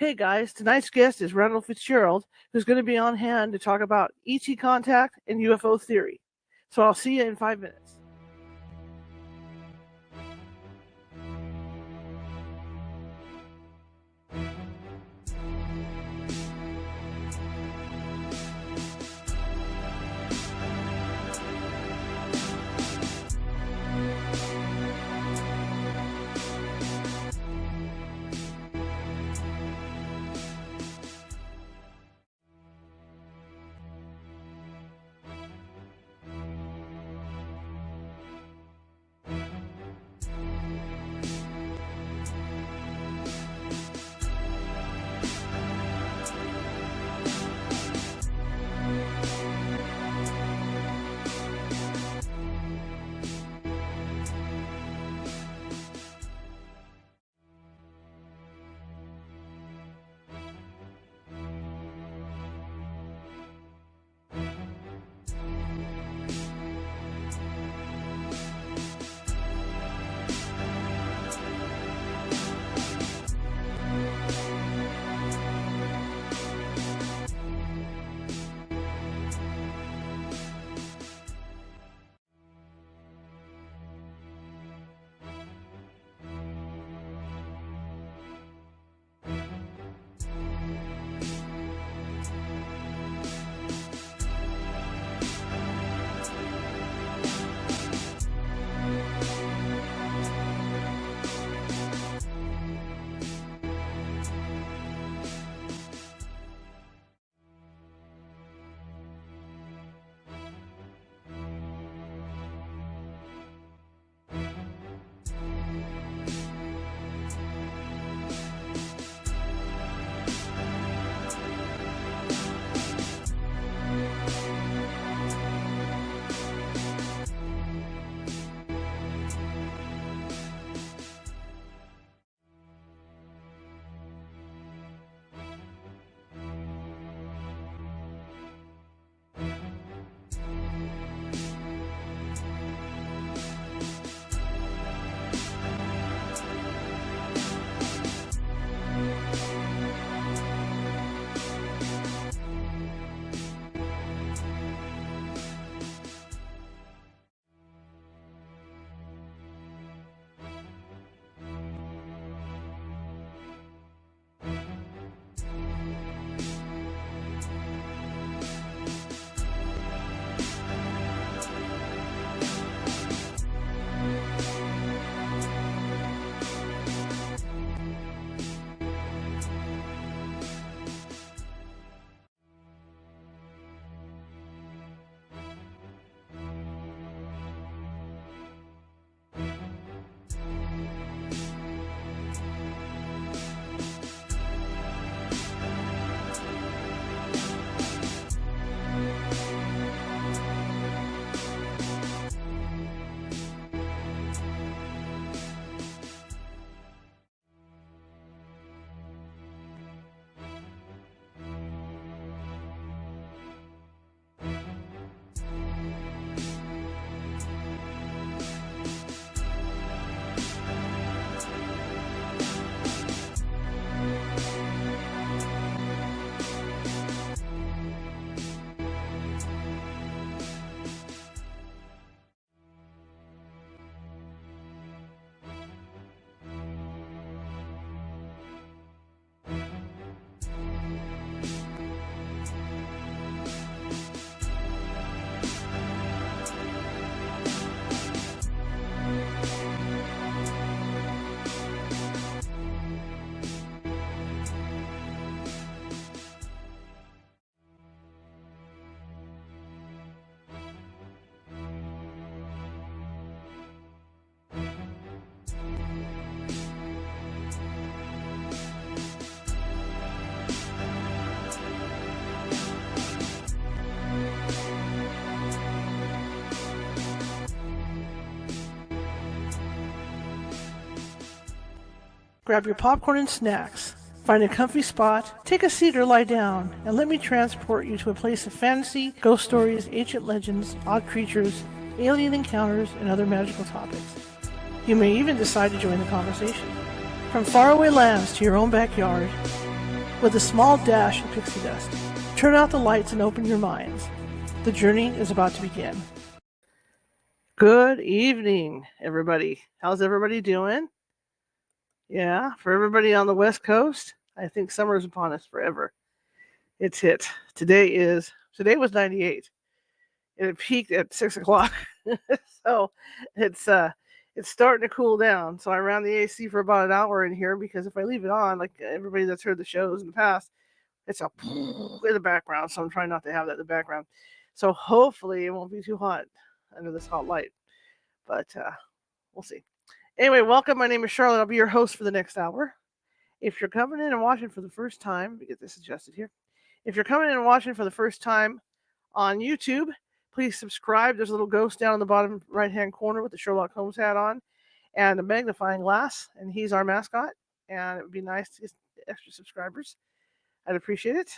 Hey guys, tonight's guest is Randall Fitzgerald, who's going to be on hand to talk about ET contact and UFO theory. So I'll see you in 5 minutes. Grab your popcorn and snacks. Find a comfy spot, take a seat or lie down, and let me transport you to a place of fantasy, ghost stories, ancient legends, odd creatures, alien encounters, and other magical topics. You may even decide to join the conversation. From faraway lands to your own backyard, with a small dash of pixie dust. Turn out the lights and open your minds. The journey is about to begin. Good evening, everybody. How's everybody doing? Yeah, for everybody on the West Coast, I think summer is upon us forever. It's hit. Today was 98. And it peaked at 6 o'clock. So it's starting to cool down. So I ran the AC for about an hour in here because if I leave it on, like everybody that's heard the shows in the past, it's a in the background. So I'm trying not to have that in the background. So hopefully it won't be too hot under this hot light. But we'll see. Anyway, welcome. My name is Charlotte. I'll be your host for the next hour. If you're coming in and watching for the first time, let me get this adjusted here. If you're coming in and watching for the first time on YouTube, please subscribe. There's a little ghost down in the bottom right-hand corner with the Sherlock Holmes hat on and a magnifying glass, and he's our mascot. And it would be nice to get extra subscribers. I'd appreciate it.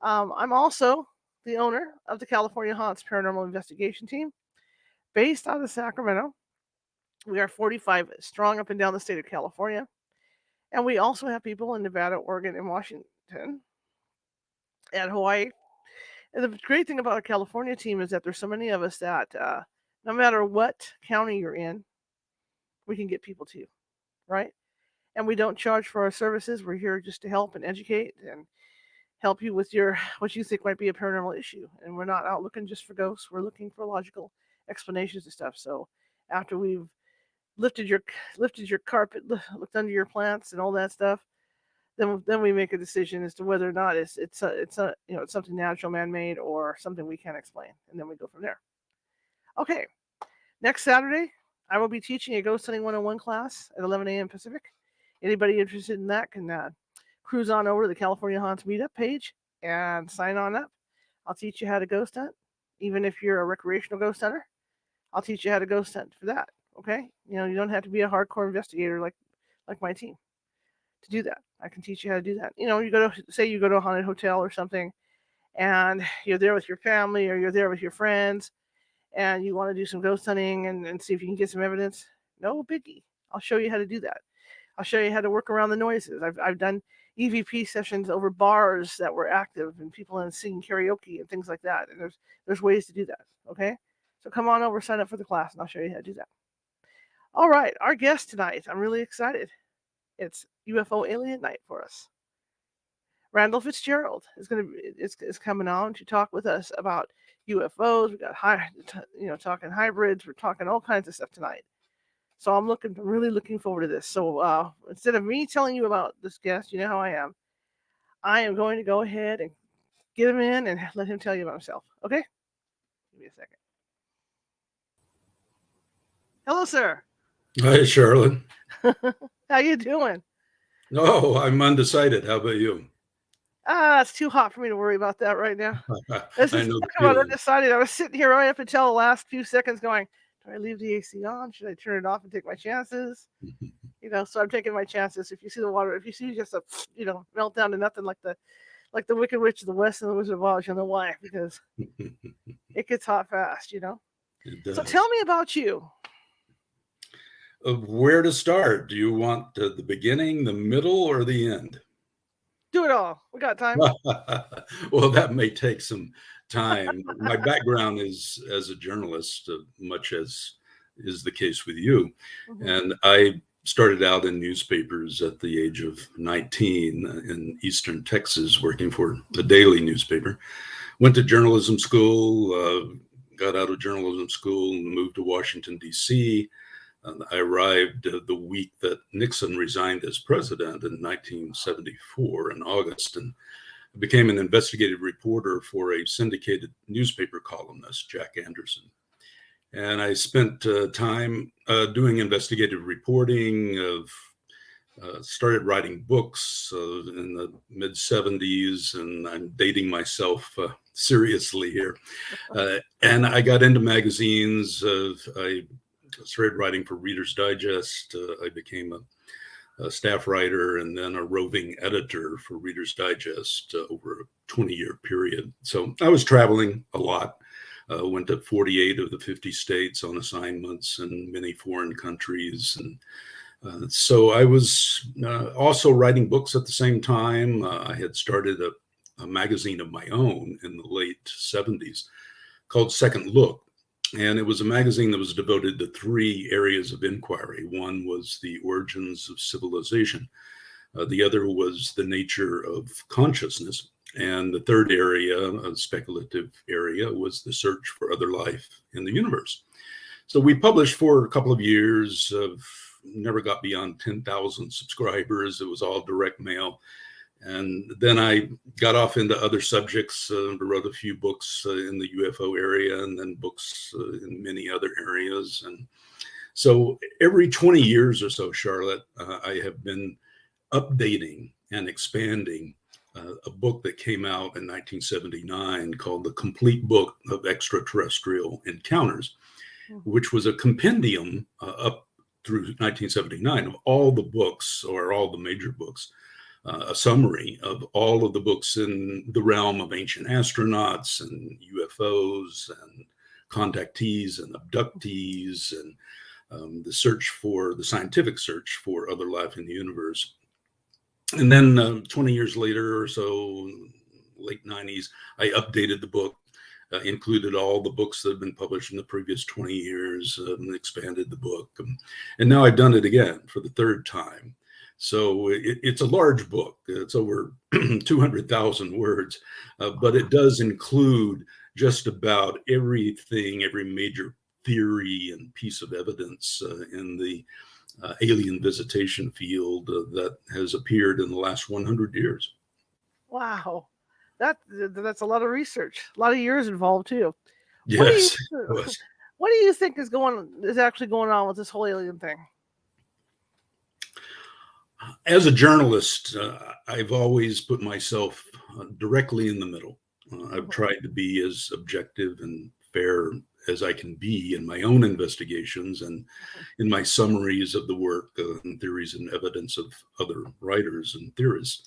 I'm also the owner of the California Haunts Paranormal Investigation Team, based out of Sacramento. We are 45 strong up and down the state of California. And we also have people in Nevada, Oregon, and Washington, and Hawaii. And the great thing about our California team is that there's so many of us that no matter what county you're in, we can get people to you, right? And we don't charge for our services. We're here just to help and educate and help you with what you think might be a paranormal issue. And we're not out looking just for ghosts. We're looking for logical explanations to stuff. So after we've lifted your carpet, looked under your plants and all that stuff, then we make a decision as to whether or not it's something natural, man-made, or something we can't explain, and then we go from there. Okay, next Saturday I will be teaching a Ghost Hunting 101 class at 11 a.m. Pacific. Anybody interested in that can cruise on over to the California Haunts Meetup page and sign on up. I'll teach you how to ghost hunt, even if you're a recreational ghost hunter. I'll teach you how to ghost hunt for that. Okay, you don't have to be a hardcore investigator like my team to do that. I can teach you how to do that. You go to a haunted hotel or something, and you're there with your family or you're there with your friends, and you want to do some ghost hunting and see if you can get some evidence. No biggie. I'll show you how to do that. I'll show you how to work around the noises. I've done EVP sessions over bars that were active and people in singing karaoke and things like that. And there's ways to do that. Okay, so come on over, sign up for the class, and I'll show you how to do that. All right, our guest tonight. I'm really excited. It's UFO Alien night for us. Randall Fitzgerald is coming on to talk with us about UFOs. We got talking hybrids. We're talking all kinds of stuff tonight. So I'm really looking forward to this. So instead of me telling you about this guest, you know how I am. I am going to go ahead and get him in and let him tell you about himself. Okay? Give me a second. Hello, sir. Hi, Charlotte. How you doing? Oh, I'm undecided. How about you? It's too hot for me to worry about that right now. This I is know talking about undecided. I was sitting here right up until the last few seconds going, do I leave the AC on? Should I turn it off and take my chances? So I'm taking my chances. If you see the water, if you see just a melt down to nothing like the Wicked Witch of the West and the Wizard of Oz, you'll know why, because it gets hot fast, It does. So tell me about you. Where to start? Do you want the beginning, the middle, or the end? Do it all. We got time. Well, that may take some time. My background is as a journalist, much as is the case with you. Mm-hmm. And I started out in newspapers at the age of 19 in Eastern Texas, working for a daily newspaper. Went to journalism school, got out of journalism school, and moved to Washington, D.C. I arrived the week that Nixon resigned as president in 1974 in August, and became an investigative reporter for a syndicated newspaper columnist, Jack Anderson. And I spent time doing investigative reporting. Started writing books in the mid-70s, and I'm dating myself seriously here. And I got into magazines. I started writing for Reader's Digest. I became a staff writer and then a roving editor for Reader's Digest over a 20-year period. So I was traveling a lot. Went to 48 of the 50 states on assignments in many foreign countries, and So I was also writing books at the same time. I had started a magazine of my own in the late 70s called Second Look. And it was a magazine that was devoted to three areas of inquiry. One was the origins of civilization. The other was the nature of consciousness. And the third area, a speculative area, was the search for other life in the universe. So we published for a couple of years, never got beyond 10,000 subscribers. It was all direct mail. And then I got off into other subjects, wrote a few books in the UFO area, and then books in many other areas. And so every 20 years or so, Charlotte, I have been updating and expanding a book that came out in 1979 called The Complete Book of Extraterrestrial Encounters, which was a compendium up through 1979 of all the books, or all the major books, a summary of all of the books in the realm of ancient astronauts and UFOs and contactees and abductees and the scientific search for other life in the universe. And then 20 years later or so, late 90s, I updated the book, included all the books that had been published in the previous 20 years, and expanded the book. And now I've done it again for the third time. So it's a large book. It's over 200,000 words, but it does include just about everything, every major theory and piece of evidence in the alien visitation field that has appeared in the last 100 years. Wow. That's a lot of research, a lot of years involved too. Yes. What do you think is actually going on with this whole alien thing? As a journalist, I've always put myself directly in the middle. I've tried to be as objective and fair as I can be in my own investigations and in my summaries of the work and theories and evidence of other writers and theorists.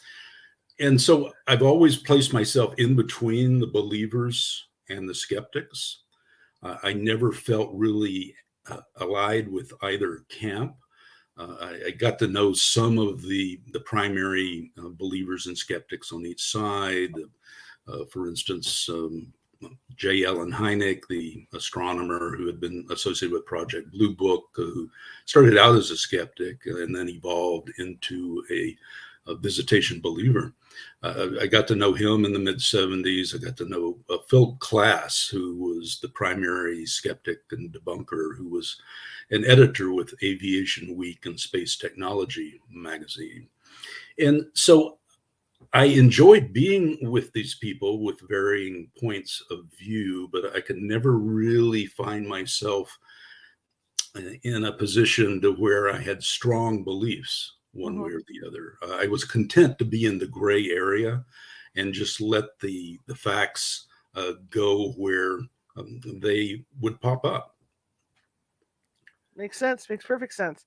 And so I've always placed myself in between the believers and the skeptics. I never felt really allied with either camp. I got to know some of the primary believers and skeptics on each side. For instance, J. Allen Hynek, the astronomer who had been associated with Project Blue Book, who started out as a skeptic and then evolved into a visitation believer. I got to know him in the mid-70s. I got to know Philip Klass, who was the primary skeptic and debunker, who was an editor with Aviation Week and Space Technology magazine. And so I enjoyed being with these people with varying points of view, but I could never really find myself in a position to where I had strong beliefs one way or the other. I was content to be in the gray area and just let the facts go where they would pop up. Makes sense. Makes perfect sense.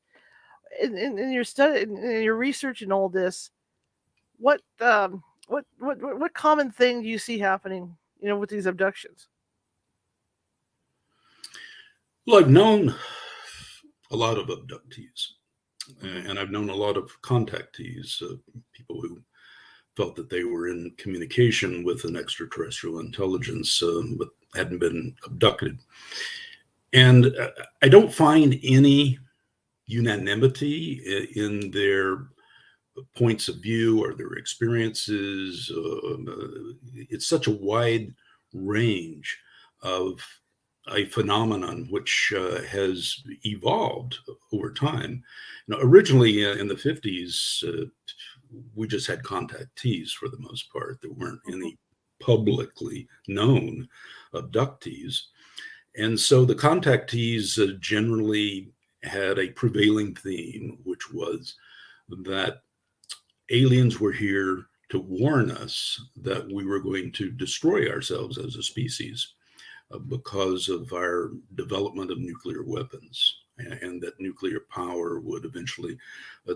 In your study, in your research, and all this, what common thing do you see happening, with these abductions? Well, I've known a lot of abductees, and I've known a lot of contactees, people who felt that they were in communication with an extraterrestrial intelligence, but hadn't been abducted. And I don't find any unanimity in their points of view or their experiences. It's such a wide range of a phenomenon which has evolved over time. Originally in the 50s, we just had contactees for the most part. There weren't any publicly known abductees. And so the contactees generally had a prevailing theme, which was that aliens were here to warn us that we were going to destroy ourselves as a species because of our development of nuclear weapons, and that nuclear power would eventually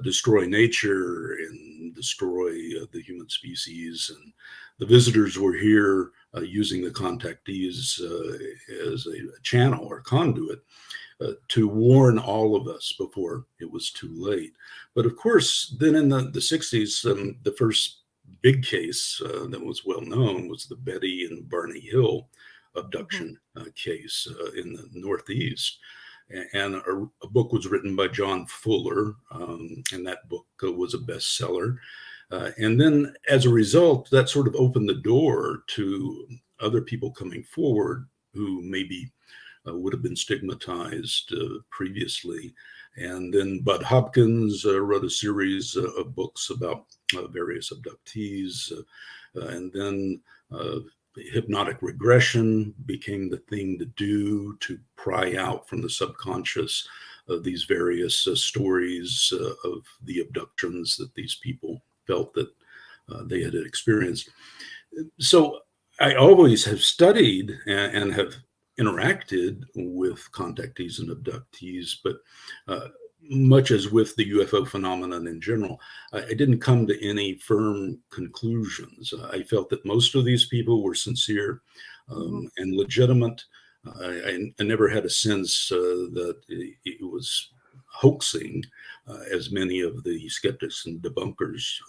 destroy nature and destroy the human species. And the visitors were here using the contactees as a channel or conduit to warn all of us before it was too late. But of course, then in the 60s, the first big case that was well known was the Betty and Barney Hill abduction case in the Northeast. And a book was written by John Fuller, and that book was a bestseller. And then as a result, that sort of opened the door to other people coming forward who maybe would have been stigmatized previously. And then Bud Hopkins wrote a series of books about various abductees. And then hypnotic regression became the thing to do to pry out from the subconscious these various stories of the abductions that these people felt that they had experienced. So I always have studied and have interacted with contactees and abductees, but much as with the UFO phenomenon in general, I didn't come to any firm conclusions. I felt that most of these people were sincere and legitimate. I never had a sense that it was hoaxing, as many of the skeptics and debunkers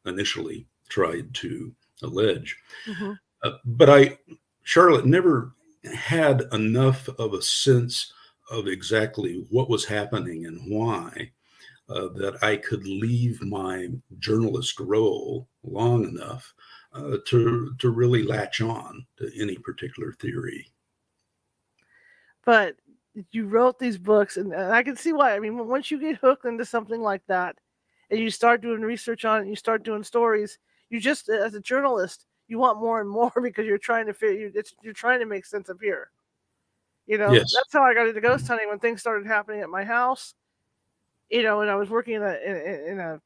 initially tried to allege. But Charlotte, never had enough of a sense of exactly what was happening and why that I could leave my journalist role long enough to really latch on to any particular theory. But you wrote these books, and I can see why. I mean, once you get hooked into something like that, and you start doing research on it, and you start doing stories, you just, as a journalist, you want more and more because you're trying to you're trying to make sense of here. Yes. That's how I got into ghost hunting, when things started happening at my house. And I was working in a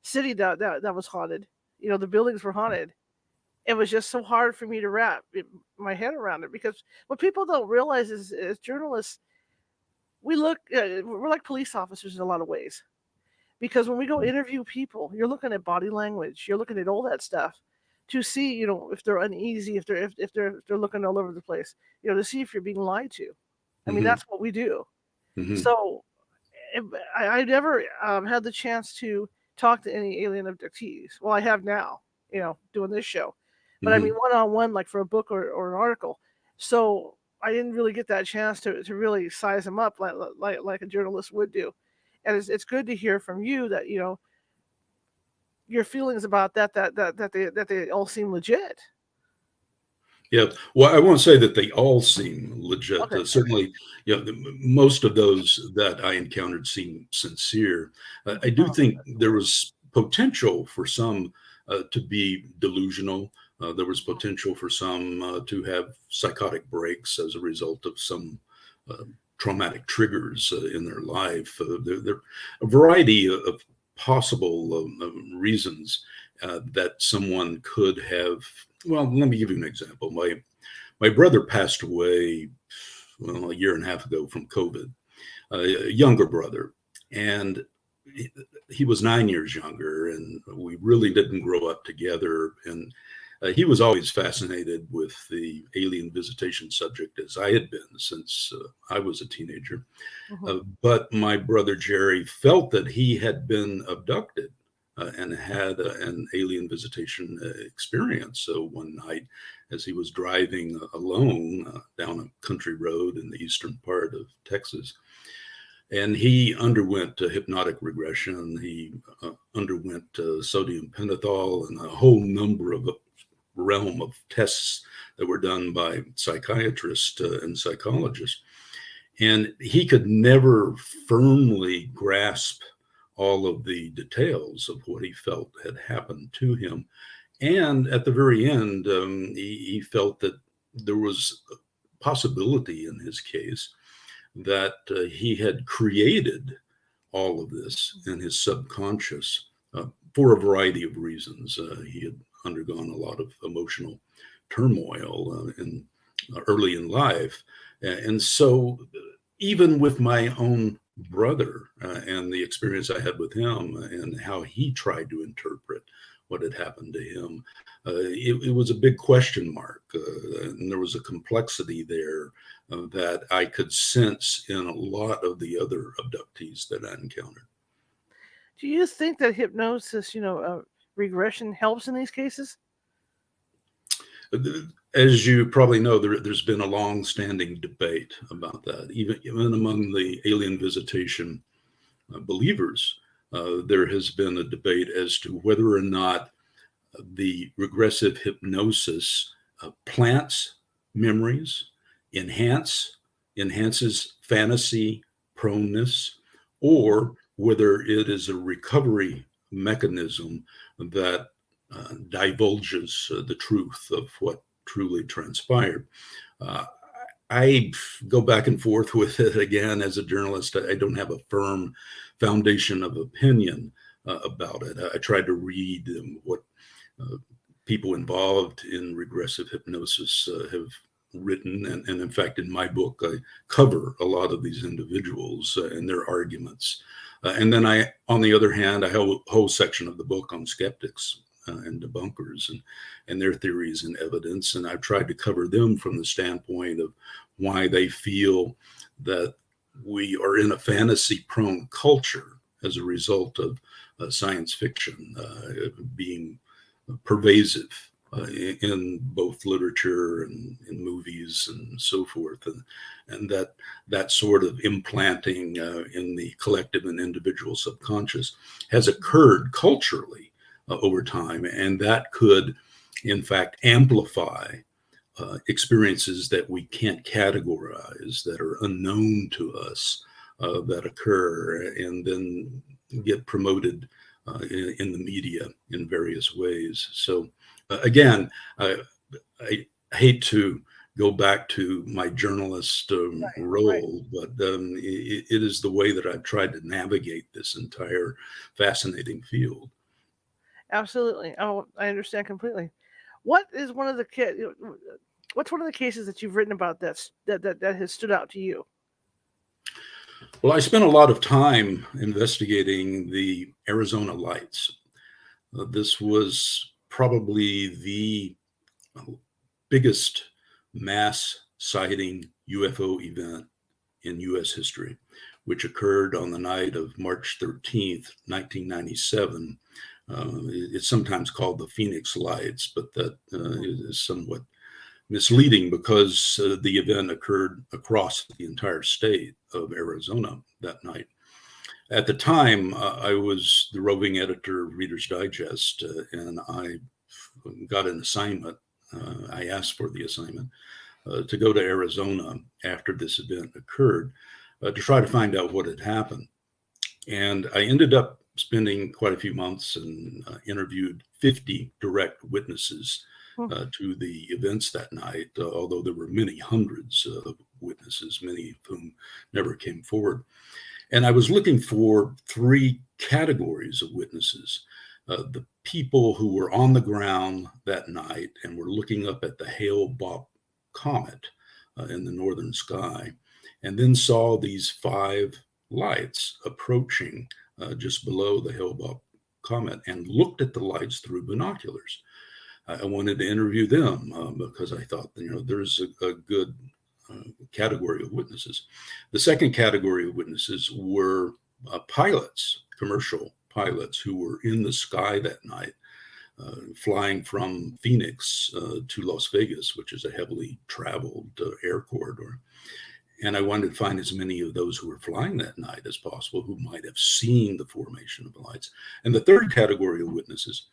city that was haunted. The buildings were haunted. It was just so hard for me to wrap my head around it, because what people don't realize is, as journalists, we're like police officers in a lot of ways. Because when we go interview people, you're looking at body language, you're looking at all that stuff to see, if they're uneasy, if they're looking all over the place, to see if you're being lied to. I mean, that's what we do. So I never had the chance to talk to any alien abductees. Well, I have now, doing this show. But I mean, one-on-one, like for a book or an article. So I didn't really get that chance to really size them up like a journalist would do. And it's good to hear from you that, your feelings about that they all seem legit. Yeah, well, I won't say that they all seem legit. Okay. Certainly, most of those that I encountered seem sincere. I do think there was potential for some to be delusional. There was potential for some to have psychotic breaks as a result of some traumatic triggers in their life. There are a variety of possible reasons that someone could have. Well, let me give you an example. My brother passed away a year and a half ago from COVID, a younger brother, and he was 9 years younger, and we really didn't grow up together. And he was always fascinated with the alien visitation subject, as I had been since I was a teenager. But my brother Jerry felt that he had been abducted and had an alien visitation experience. So one night, as he was driving alone down a country road in the eastern part of Texas, and he underwent hypnotic regression, he underwent sodium pentothal and a whole number of realm of tests that were done by psychiatrists and psychologists. And he could never firmly grasp all of the details of what he felt had happened to him. And at the very end, he felt that there was a possibility in his case that he had created all of this in his subconscious for a variety of reasons. He had undergone a lot of emotional turmoil early in life. And so even with my own brother and the experience I had with him and how he tried to interpret what had happened to him. It was a big question mark, and there was a complexity there that I could sense in a lot of the other abductees that I encountered. Do you think that hypnosis, regression helps in these cases? As you probably know, there's been a long-standing debate about that, even among the alien visitation believers. There has been a debate as to whether or not the regressive hypnosis plants memories, enhances fantasy proneness, or whether it is a recovery mechanism that divulges the truth of what truly transpired. I go back and forth with it. Again, as a journalist, I don't have a firm foundation of opinion about it. I tried to read what people involved in regressive hypnosis have written. And in fact, in my book, I cover a lot of these individuals and their arguments. And then on the other hand, I have a whole section of the book on skeptics and debunkers and their theories and evidence. And I've tried to cover them from the standpoint of why they feel that we are in a fantasy-prone culture as a result of science fiction being pervasive in both literature and in movies and so forth, and that sort of implanting in the collective and individual subconscious has occurred culturally over time, and that could in fact amplify experiences that we can't categorize, that are unknown to us, that occur and then get promoted in the media in various ways. So again, I hate to go back to my journalist role, but it is the way that I've tried to navigate this entire fascinating field. Absolutely. Oh, I understand completely. What's one of the cases that you've written about that has stood out to you? Well, I spent a lot of time investigating the Arizona lights. This was probably the biggest mass sighting UFO event in U.S. history, which occurred on the night of March 13th, 1997. It's sometimes called the Phoenix Lights, but that is somewhat misleading because the event occurred across the entire state of Arizona that night. At the time, I was the roving editor of Reader's Digest, and I got an assignment. I asked for the assignment to go to Arizona after this event occurred to try to find out what had happened. And I ended up spending quite a few months and interviewed 50 direct witnesses to the events that night, although there were many hundreds of witnesses, many of whom never came forward. And I was looking for three categories of witnesses. The people who were on the ground that night and were looking up at the Hale-Bopp comet in the northern sky, and then saw these 5 lights approaching just below the Hale-Bopp comet and looked at the lights through binoculars. I wanted to interview them because I thought, there's a good category of witnesses. The second category of witnesses were pilots, commercial pilots who were in the sky that night, flying from Phoenix to Las Vegas, which is a heavily traveled air corridor. And I wanted to find as many of those who were flying that night as possible who might have seen the formation of the lights. And the third category of witnesses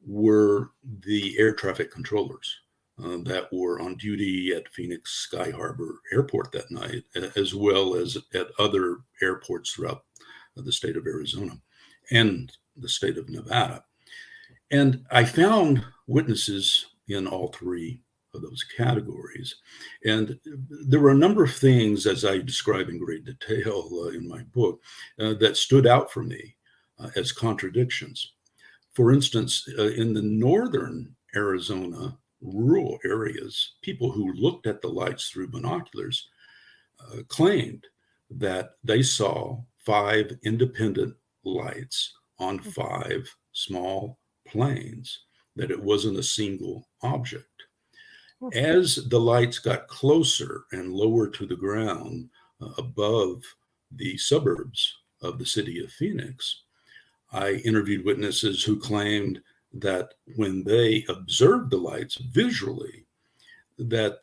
were the air traffic controllers that were on duty at Phoenix Sky Harbor Airport that night, as well as at other airports throughout the state of Arizona and the state of Nevada. And I found witnesses in all three of those categories. And there were a number of things, as I describe in great detail in my book, that stood out for me as contradictions. For instance, in the northern Arizona rural areas, people who looked at the lights through binoculars claimed that they saw 5 independent lights on 5 small planes, that it wasn't a single object. As the lights got closer and lower to the ground above the suburbs of the city of Phoenix, I interviewed witnesses who claimed that when they observed the lights visually, that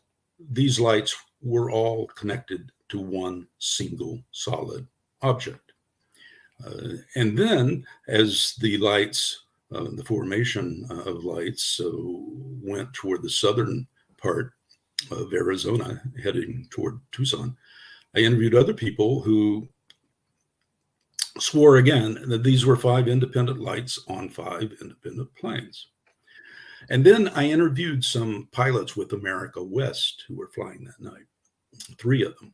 these lights were all connected to one single solid object. And then as the lights, the formation of lights went toward the southern part of Arizona, heading toward Tucson, I interviewed other people who swore again that these were 5 independent lights on 5 independent planes. And then I interviewed some pilots with America West who were flying that night, 3 of them.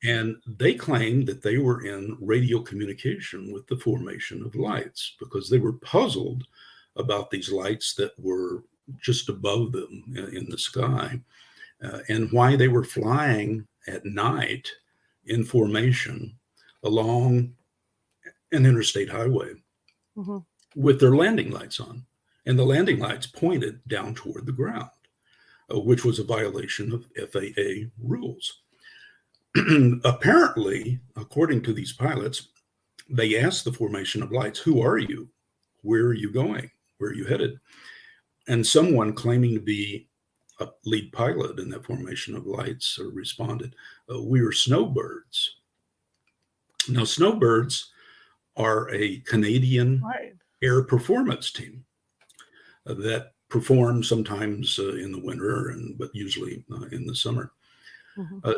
And they claimed that they were in radio communication with the formation of lights because they were puzzled about these lights that were just above them in the sky and why they were flying at night in formation along an interstate highway with their landing lights on. And the landing lights pointed down toward the ground, which was a violation of FAA rules. Apparently, according to these pilots, they asked the formation of lights, "Who are you? Where are you going? Where are you headed?" And someone claiming to be a lead pilot in that formation of lights responded, "We are snowbirds." Now, snowbirds are a Canadian air performance team that perform sometimes in the winter, but usually in the summer.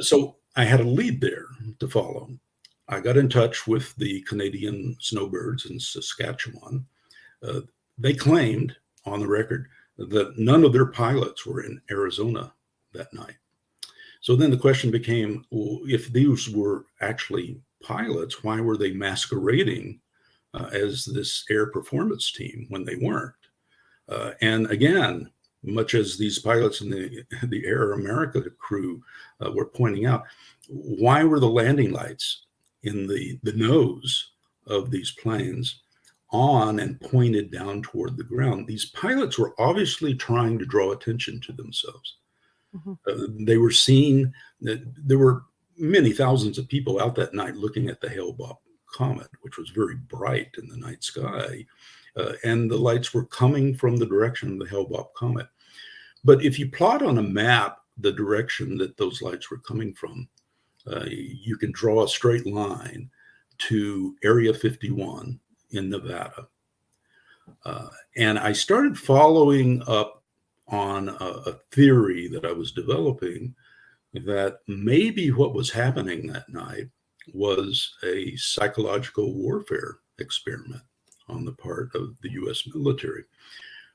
So I had a lead there to follow. I got in touch with the Canadian snowbirds in Saskatchewan. They claimed on the record that none of their pilots were in Arizona that night. So then the question became, well, if these were actually pilots, why were they masquerading as this air performance team when they weren't? And again, much as these pilots in the Air America crew were pointing out, why were the landing lights in the nose of these planes on and pointed down toward the ground? These pilots were obviously trying to draw attention to themselves. They were seen, there were many thousands of people out that night looking at the Hale-Bopp comet, which was very bright in the night sky. And the lights were coming from the direction of the Hale-Bopp comet. But if you plot on a map the direction that those lights were coming from, you can draw a straight line to Area 51 in Nevada. And I started following up on a theory that I was developing that maybe what was happening that night was a psychological warfare experiment on the part of the US military.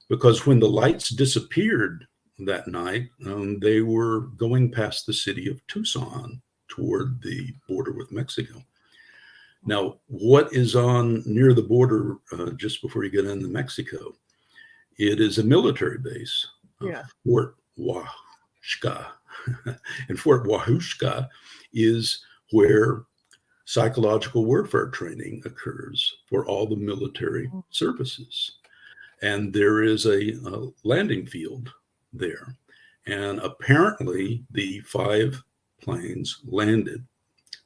Because when the lights disappeared that night, they were going past the city of Tucson toward the border with Mexico. Now, what is on near the border just before you get into Mexico? It is a military base, Fort Wahushka. And Fort Wahushka is where psychological warfare training occurs for all the military services. And there is a landing field there. And apparently the 5 planes landed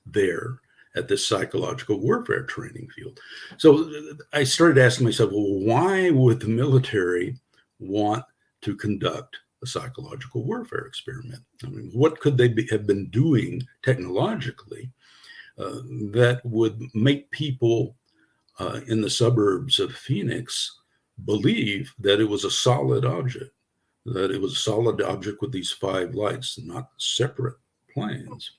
there at this psychological warfare training field. So I started asking myself, well, why would the military want to conduct a psychological warfare experiment? I mean, what could they have been doing technologically that would make people in the suburbs of Phoenix believe that it was a solid object, that it was a solid object with these 5 lights, not separate planes?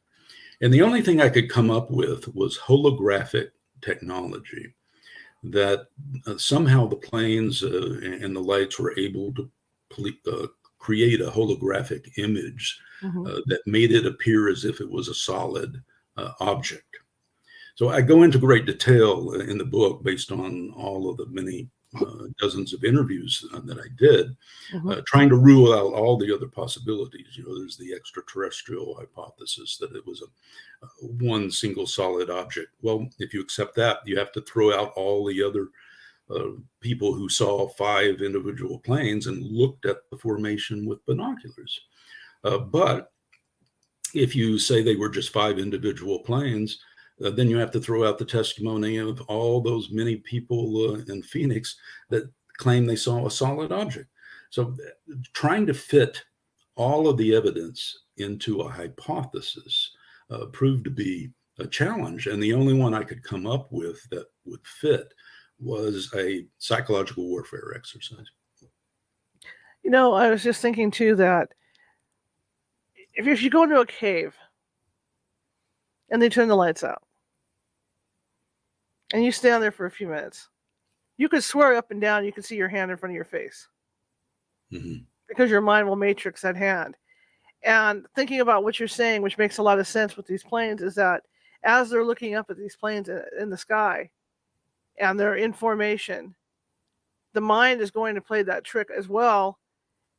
And the only thing I could come up with was holographic technology, that somehow the planes and the lights were able to create a holographic image that made it appear as if it was a solid object. So I go into great detail in the book based on all of the many dozens of interviews that I did, trying to rule out all the other possibilities. You know, there's the extraterrestrial hypothesis that it was a one single solid object. Well, if you accept that, you have to throw out all the other people who saw 5 individual planes and looked at the formation with binoculars. But if you say they were just 5 individual planes, then you have to throw out the testimony of all those many people in Phoenix that claim they saw a solid object. So trying to fit all of the evidence into a hypothesis proved to be a challenge. And the only one I could come up with that would fit was a psychological warfare exercise. I was just thinking too that if you go into a cave and they turn the lights out and you stand there for a few minutes, you could swear up and down you could see your hand in front of your face. Mm-hmm. Because your mind will matrix that hand. And thinking about what you're saying, which makes a lot of sense with these planes, is that as they're looking up at these planes in the sky and they're in formation, the mind is going to play that trick as well.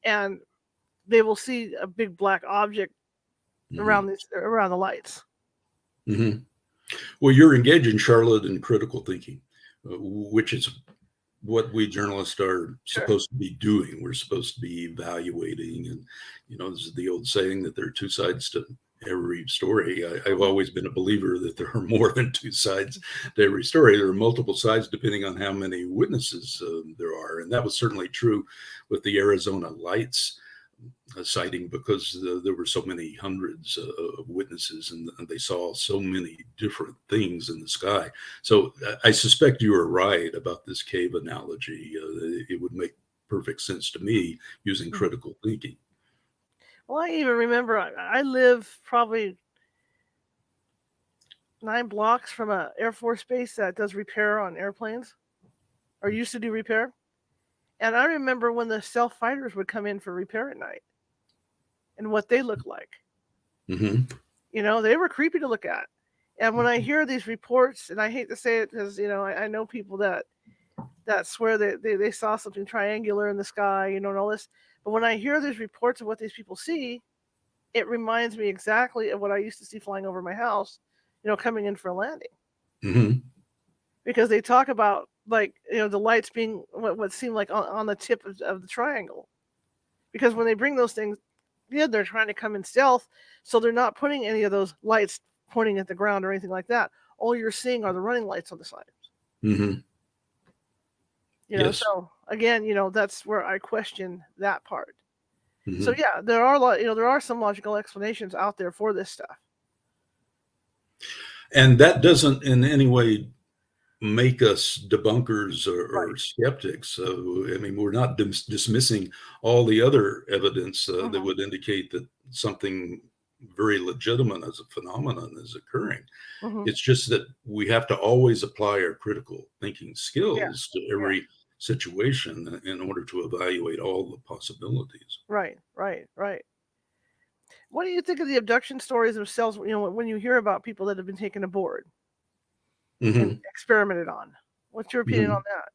And they will see a big black object around the lights. Mm-hmm. Well, you're engaging, Charlotte, in critical thinking, which is what we journalists are supposed to be doing. We're supposed to be evaluating. And, this is the old saying that there are 2 sides to every story. I've always been a believer that there are more than 2 sides to every story. There are multiple sides depending on how many witnesses there are. And that was certainly true with the Arizona lights sighting, because there were so many hundreds of witnesses and they saw so many different things in the sky. So I suspect you are right about this cave analogy. It would make perfect sense to me using critical thinking. Well, I even remember I live probably 9 blocks from an Air Force base that does repair on airplanes, or used to do repair. And I remember when the stealth fighters would come in for repair at night and what they looked like. Mm-hmm. They were creepy to look at. And when I hear these reports, and I hate to say it because, I know people that swear that they saw something triangular in the sky, and all this. But when I hear these reports of what these people see, it reminds me exactly of what I used to see flying over my house, coming in for a landing. Mm-hmm. Because they talk about, the lights being what seemed like on the tip of the triangle. Because when they bring those things, they're trying to come in stealth, so they're not putting any of those lights pointing at the ground or anything like that. All you're seeing are the running lights on the side. Mm-hmm. Yes. So again, that's where I question that part. Mm-hmm. So yeah, there are some logical explanations out there for this stuff. And that doesn't in any way make us debunkers or skeptics. So, we're not dismissing all the other evidence that would indicate that something very legitimate as a phenomenon is occurring. Mm-hmm. It's just that we have to always apply our critical thinking skills to every situation in order to evaluate all the possibilities. Right. What do you think of the abduction stories themselves? When you hear about people that have been taken aboard and experimented on, what's your opinion on that?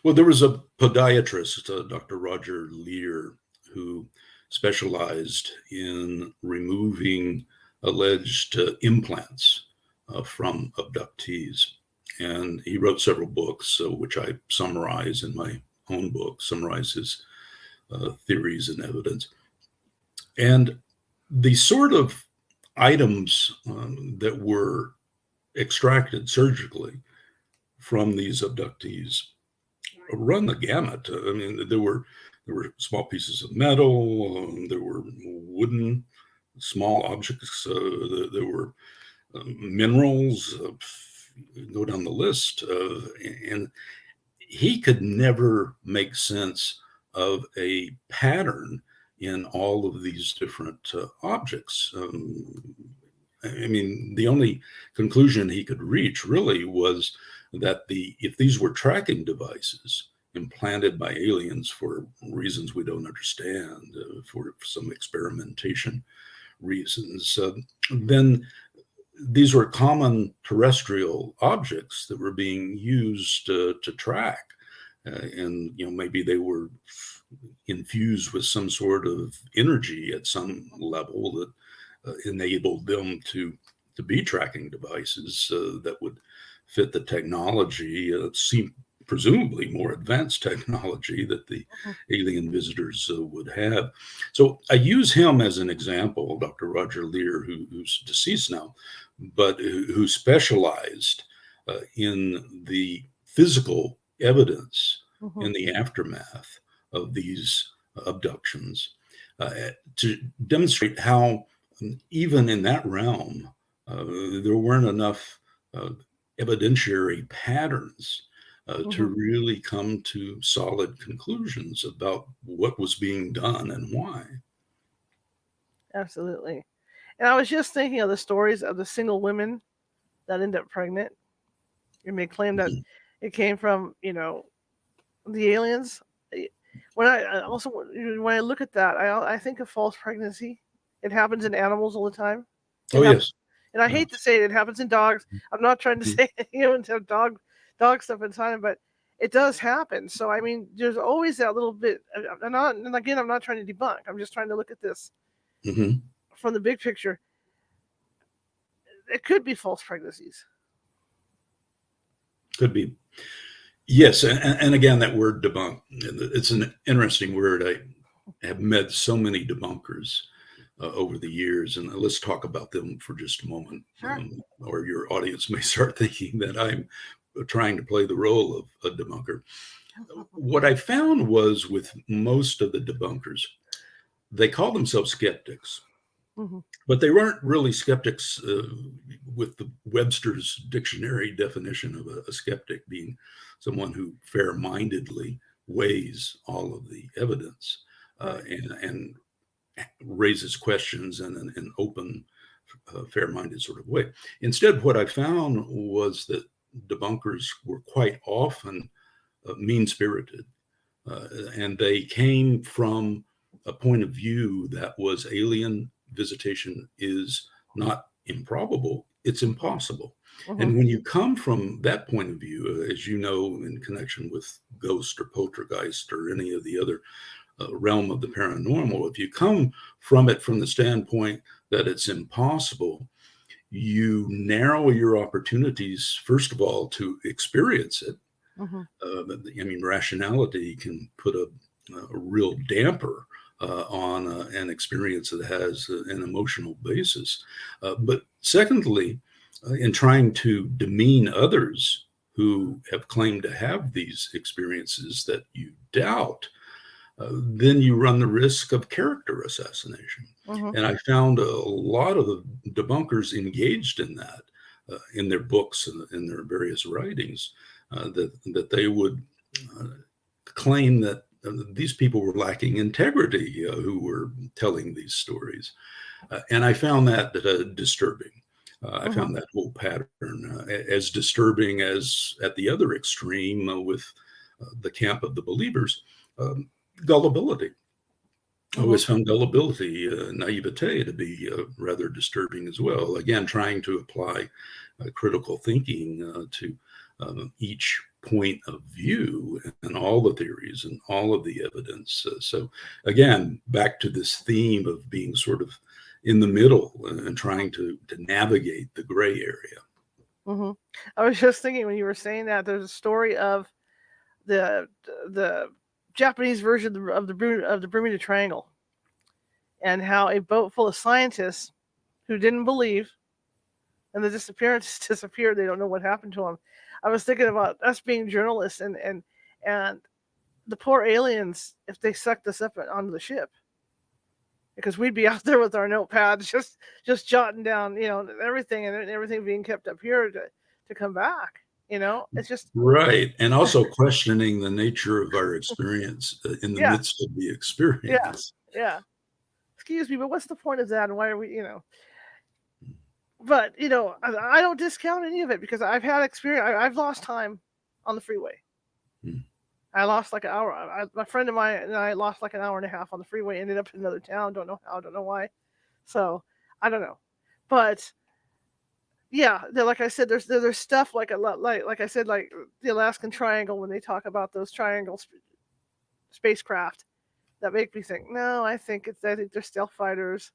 Well, there was a podiatrist, Dr. Roger Lear, who specialized in removing alleged implants from abductees. And he wrote several books, which I summarize in my own book, summarize his theories and evidence. And the sort of items that were extracted surgically from these abductees run the gamut. There were small pieces of metal, there were wooden, small objects, there were minerals, go down the list. And he could never make sense of a pattern in all of these different objects. The only conclusion he could reach really was that if these were tracking devices implanted by aliens for reasons we don't understand, for some experimentation reasons, then these were common terrestrial objects that were being used to track. And maybe they were infused with some sort of energy at some level that enabled them to be tracking devices that would fit the technology, seem presumably more advanced technology that the alien visitors would have. So I use him as an example, Dr. Roger Leir, who's deceased now, but who specialized in the physical evidence in the aftermath of these abductions, to demonstrate how even in that realm, there weren't enough evidentiary patterns to really come to solid conclusions about what was being done and why. Absolutely. And I was just thinking of the stories of the single women that end up pregnant. You may claim that it came from, the aliens. When I look at that, I think of false pregnancy. It happens in animals all the time. Yes. And I hate to say it happens in dogs. I'm not trying to say to have dog stuff inside them, but it does happen. So I mean, there's always that little bit. And again, I'm not trying to debunk. I'm just trying to look at this from the big picture. It could be false pregnancies. Could be. Yes, and again, that word debunk, it's an interesting word. I have met so many debunkers over the years, and let's talk about them for just a moment. Sure. Or your audience may start thinking that I'm trying to play the role of a debunker. What I found was with most of the debunkers, they call themselves skeptics. But they weren't really skeptics with the Webster's dictionary definition of a skeptic being someone who fair-mindedly weighs all of the evidence and raises questions in an open, fair-minded sort of way. Instead, what I found was that debunkers were quite often mean-spirited, and they came from a point of view that was alien visitation is not improbable, it's impossible. And when you come from that point of view, as you know, in connection with ghost or poltergeist or any of the other realm of the paranormal, if you come from it from the standpoint that it's impossible, you narrow your opportunities, first of all, to experience it. I mean, rationality can put a real damper on an experience that has an emotional basis. But secondly, in trying to demean others who have claimed to have these experiences that you doubt, then you run the risk of character assassination. And I found a lot of the debunkers engaged in that in their books and in their various writings, that they would claim that these people were lacking integrity who were telling these stories. And I found that disturbing. I found that whole pattern as disturbing as at the other extreme with the camp of the believers, gullibility. I always found gullibility, naivete to be rather disturbing as well. Again, trying to apply critical thinking to each point of view and all the theories and all of the evidence. So again, back to this theme of being sort of in the middle and trying to navigate the gray area. I was just thinking when you were saying that, there's a story of the Japanese version of the Bermuda Triangle, and how a boat full of scientists who didn't believe, and the disappearance disappeared. They don't know what happened to them. I was thinking about us being journalists and the poor aliens if they sucked us up onto the ship, because we'd be out there with our notepads just jotting down everything, and everything being kept up here to come back. It's just right. And also questioning the nature of our experience in the midst of the experience. Yeah. Excuse me, but what's the point of that? And why are we, But, I don't discount any of it, because I've had experience. I've lost time on the freeway. I lost like an hour. My friend of mine and I lost like an hour and a half on the freeway, ended up in another town. Don't know how, don't know why. So, I don't know. But, yeah, like I said, there's stuff like I said, like the Alaskan Triangle, when they talk about those triangle spacecraft, that make me think, no, I think they're stealth fighters,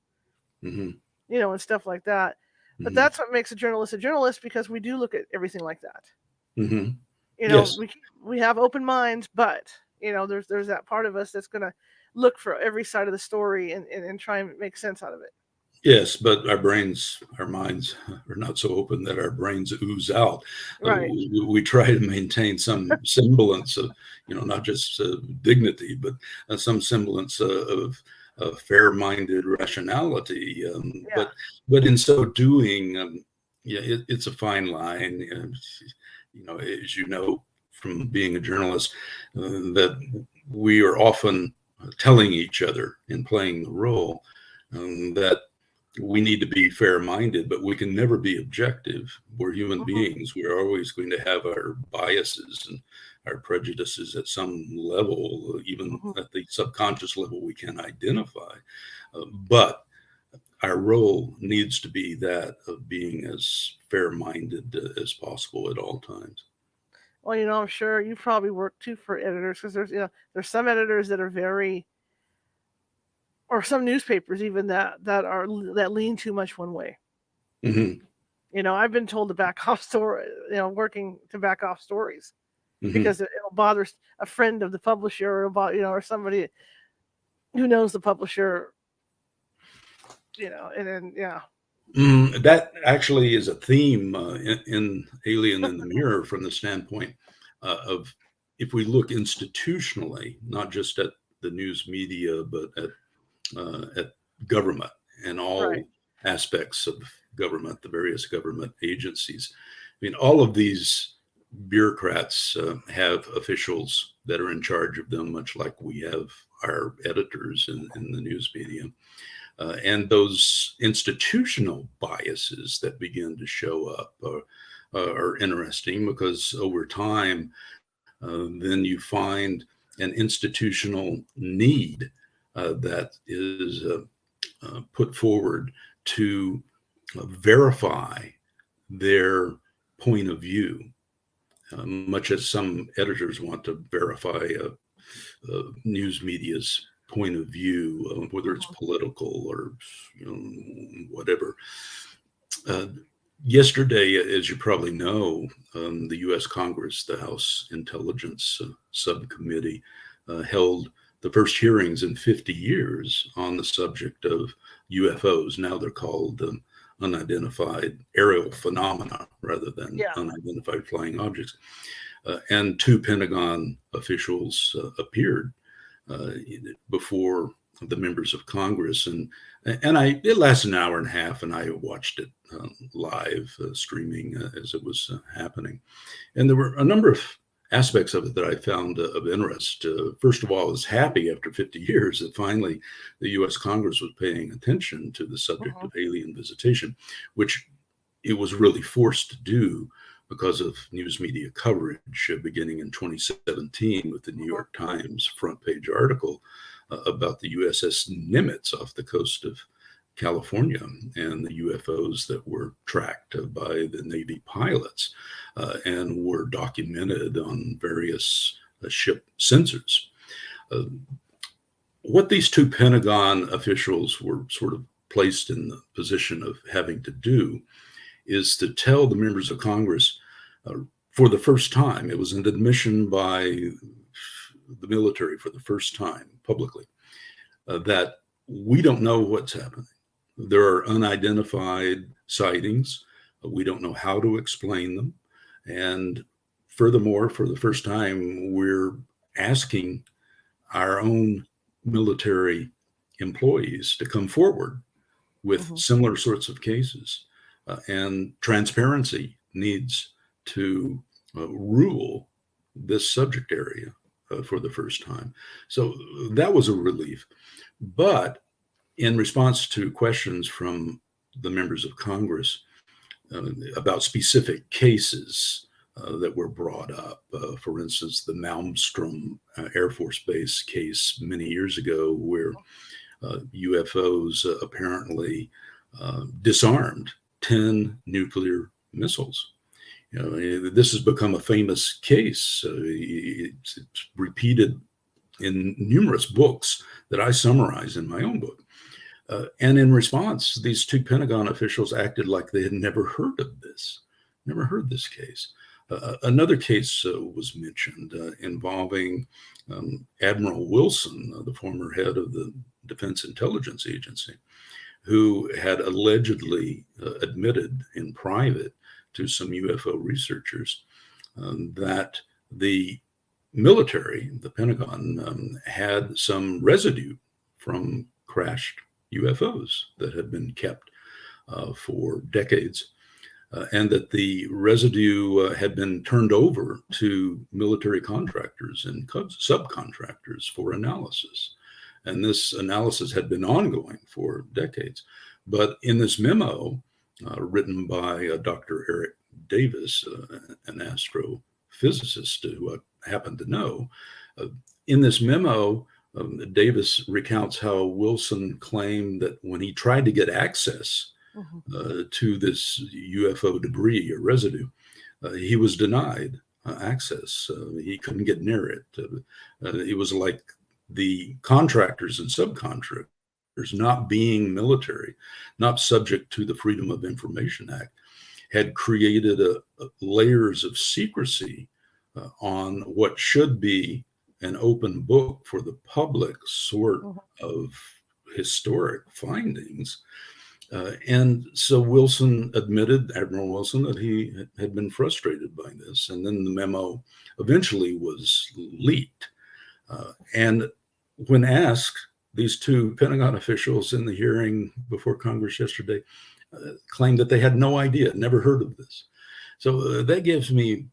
and stuff like that. But that's what makes a journalist, because we do look at everything like that. Mm-hmm. You know, Yes. we have open minds, but you know, there's that part of us that's going to look for every side of the story and try and make sense out of it. Yes, but our minds are not so open that our brains ooze out. Right. We try to maintain some semblance of, not just dignity, but some semblance of fair-minded rationality. Yeah. But in so doing, it's a fine line. As you know from being a journalist, that we are often telling each other in playing the role that we need to be fair-minded, but we can never be objective. We're human beings. We're always going to have our biases and our prejudices at some level, even at the subconscious level we can identify. But our role needs to be that of being as fair-minded as possible at all times. Well, I'm sure you probably work too for editors, because there's some editors that are very, or some newspapers even that lean too much one way. Mm-hmm. I've been told to back off working to back off stories, because it'll bother a friend of the publisher, or somebody who knows the publisher, and then that actually is a theme in Alien in the Mirror, from the standpoint of, if we look institutionally, not just at the news media, but at government and all aspects of government, the various government agencies. I mean, all of these bureaucrats have officials that are in charge of them, much like we have our editors in the news media. And those institutional biases that begin to show up are interesting, because over time, then you find an institutional need that is put forward to verify their point of view, much as some editors want to verify news media's point of view, whether it's political or whatever. Yesterday, as you probably know, the U.S. Congress, the House Intelligence Subcommittee, held the first hearings in 50 years on the subject of UFOs. Now they're called unidentified aerial phenomena rather than unidentified flying objects. And two Pentagon officials appeared before the members of Congress, and it lasted an hour and a half, and I watched it live streaming as it was happening. And there were a number of aspects of it that I found of interest. First of all, I was happy after 50 years that finally the U.S. Congress was paying attention to the subject of alien visitation, which it was really forced to do because of news media coverage beginning in 2017 with the New York Times front page article about the USS Nimitz off the coast of California and the UFOs that were tracked by the Navy pilots and were documented on various ship sensors. What these two Pentagon officials were sort of placed in the position of having to do is to tell the members of Congress for the first time, it was an admission by the military for the first time publicly, that we don't know what's happening. There are unidentified sightings. We don't know how to explain them. And furthermore, for the first time, we're asking our own military employees to come forward with similar sorts of cases. And transparency needs to rule this subject area for the first time. So that was a relief. But in response to questions from the members of Congress about specific cases that were brought up, for instance, the Malmstrom Air Force Base case many years ago, where UFOs apparently disarmed 10 nuclear missiles. This has become a famous case. It's repeated in numerous books that I summarize in my own book. And in response, these two Pentagon officials acted like they had never heard of this, never heard this case. Another case was mentioned involving Admiral Wilson, the former head of the Defense Intelligence Agency, who had allegedly admitted in private to some UFO researchers that the military, the Pentagon, had some residue from crashed UFOs that had been kept for decades, and that the residue had been turned over to military contractors and subcontractors for analysis. And this analysis had been ongoing for decades. But in this memo written by Dr. Eric Davis, an astrophysicist who I happen to know, in this memo, Davis recounts how Wilson claimed that when he tried to get access to this UFO debris or residue, he was denied access. He couldn't get near it. It was like the contractors and subcontractors, not being military, not subject to the Freedom of Information Act, had created layers of secrecy on what should be an open book for the public sort of historic findings. And so Wilson admitted, Admiral Wilson, that he had been frustrated by this. And then the memo eventually was leaked. And when asked, these two Pentagon officials in the hearing before Congress yesterday claimed that they had no idea, never heard of this. So that gives me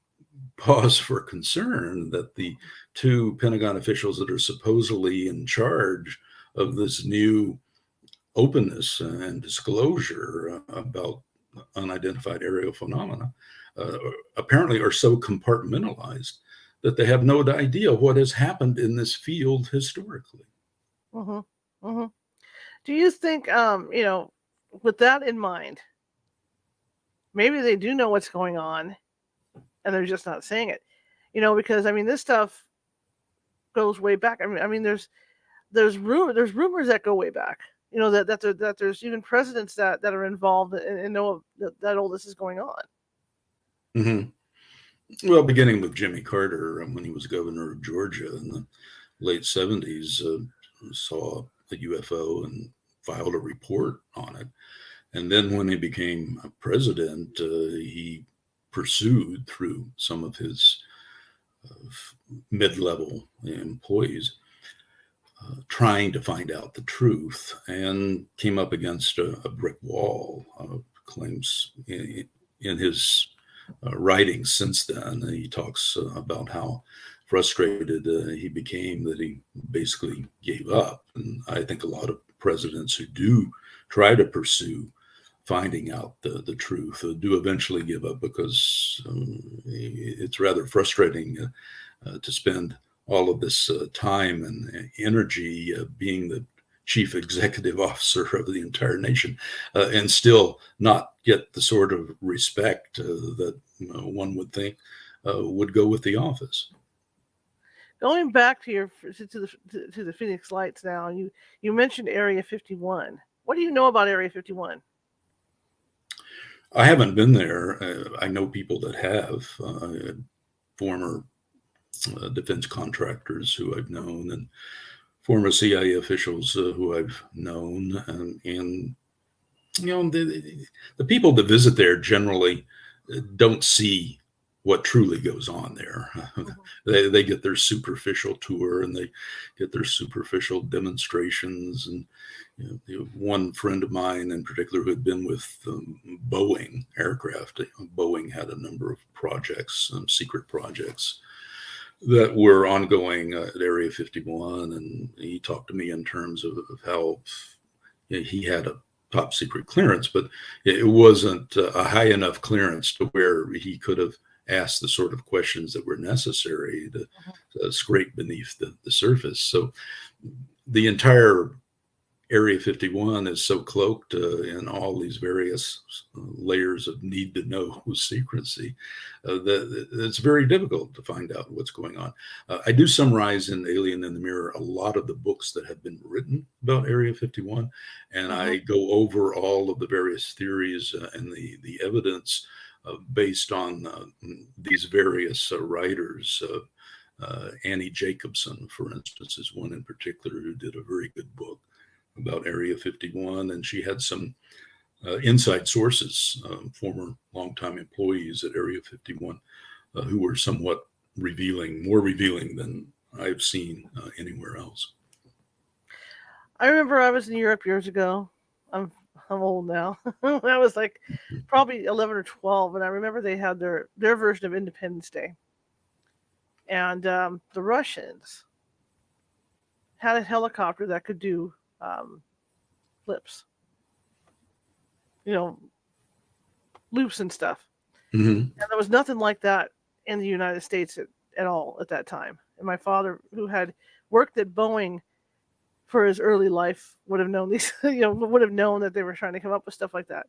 pause for concern that the two Pentagon officials that are supposedly in charge of this new openness and disclosure about unidentified aerial phenomena apparently are so compartmentalized that they have no idea what has happened in this field historically. Do you think, with that in mind, maybe they do know what's going on and they're just not saying it? Because this stuff goes way back. I mean, there's rumors that go way back. That there's even presidents that are involved and know that all this is going on. Well, beginning with Jimmy Carter, when he was governor of Georgia in the late 70s, saw a UFO and filed a report on it. And then when he became president, he pursued through some of his mid-level employees trying to find out the truth, and came up against a brick wall. Claims in his writings since then, he talks about how frustrated he became that he basically gave up. And I think a lot of presidents who do try to pursue finding out the truth do eventually give up, because it's rather frustrating to spend all of this time and energy being the chief executive officer of the entire nation and still not get the sort of respect that one would think would go with the office. Going back to the Phoenix Lights now, you mentioned Area 51. What do you know about Area 51? I haven't been there. I know people that have, former defense contractors who I've known, and former CIA officials who I've known, and the people that visit there generally don't see what truly goes on there. They get their superficial tour and they get their superficial demonstrations. And one friend of mine in particular who had been with Boeing aircraft, Boeing had a number of projects, secret projects that were ongoing at Area 51. And he talked to me in terms of how he had a top secret clearance, but it wasn't a high enough clearance to where he could have asked the sort of questions that were necessary to scrape beneath the surface. So the entire Area 51 is so cloaked in all these various layers of need to know secrecy that it's very difficult to find out what's going on. I do summarize in Alien in the Mirror a lot of the books that have been written about Area 51, and I go over all of the various theories and the evidence based on these various writers. Annie Jacobson, for instance, is one in particular who did a very good book about Area 51, and she had some inside sources, former longtime employees at Area 51, who were somewhat revealing, more revealing than I've seen anywhere else. I remember I was in Europe years ago. I'm old now. I was like probably 11 or 12, and I remember they had their version of Independence Day, and the Russians had a helicopter that could do flips, loops and stuff. Mm-hmm. And there was nothing like that in the United States at all at that time. And my father, who had worked at Boeing for his early life, would have known these, would have known that they were trying to come up with stuff like that.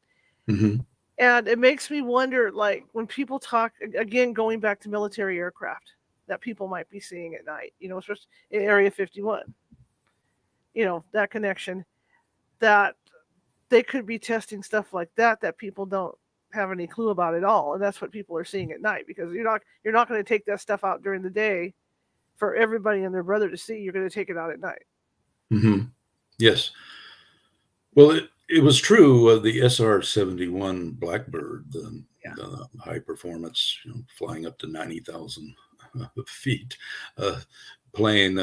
Mm-hmm. And it makes me wonder, like, when people talk, again, going back to military aircraft that people might be seeing at night, especially in Area 51, that connection, that they could be testing stuff like that people don't have any clue about at all. And that's what people are seeing at night, because you're not going to take that stuff out during the day for everybody and their brother to see. You're going to take it out at night. Mm-hmm. Yes. Well, it was true. The SR-71 Blackbird, the high performance, flying up to 90,000 feet plane,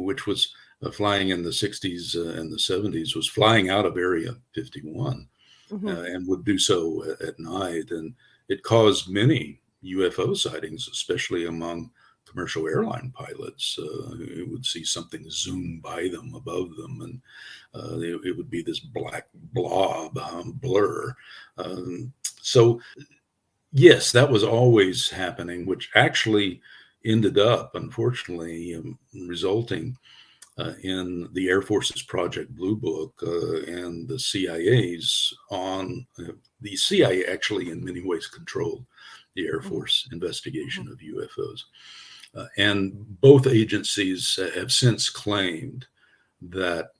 which was flying in the 60s and the 70s, was flying out of Area 51 and would do so at night. And it caused many UFO sightings, especially among commercial airline pilots who would see something zoom by them, above them, and it would be this black blob, blur. So, yes, that was always happening, which actually ended up, unfortunately, resulting in the Air Force's Project Blue Book and the CIA's on the CIA actually in many ways controlled the Air Force investigation of UFOs. And both agencies have since claimed that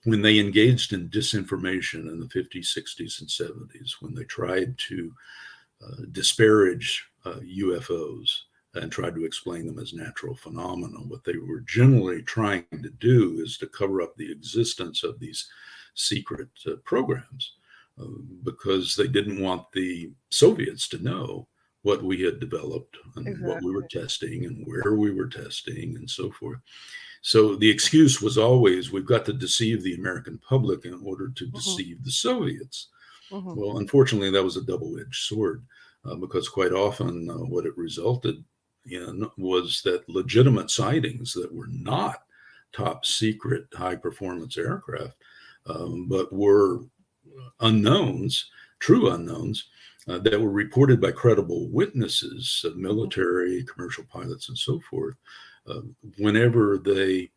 when they engaged in disinformation in the 50s, 60s, and 70s, when they tried to disparage UFOs and tried to explain them as natural phenomena, what they were generally trying to do is to cover up the existence of these secret programs because they didn't want the Soviets to know what we had developed and what we were testing and where we were testing and so forth. So the excuse was always, we've got to deceive the American public in order to deceive the Soviets. Well, unfortunately, that was a double-edged sword because quite often what it resulted in was that legitimate sightings that were not top secret high performance aircraft, but were unknowns, true unknowns, that were reported by credible witnesses, military, commercial pilots, and so forth. Whenever they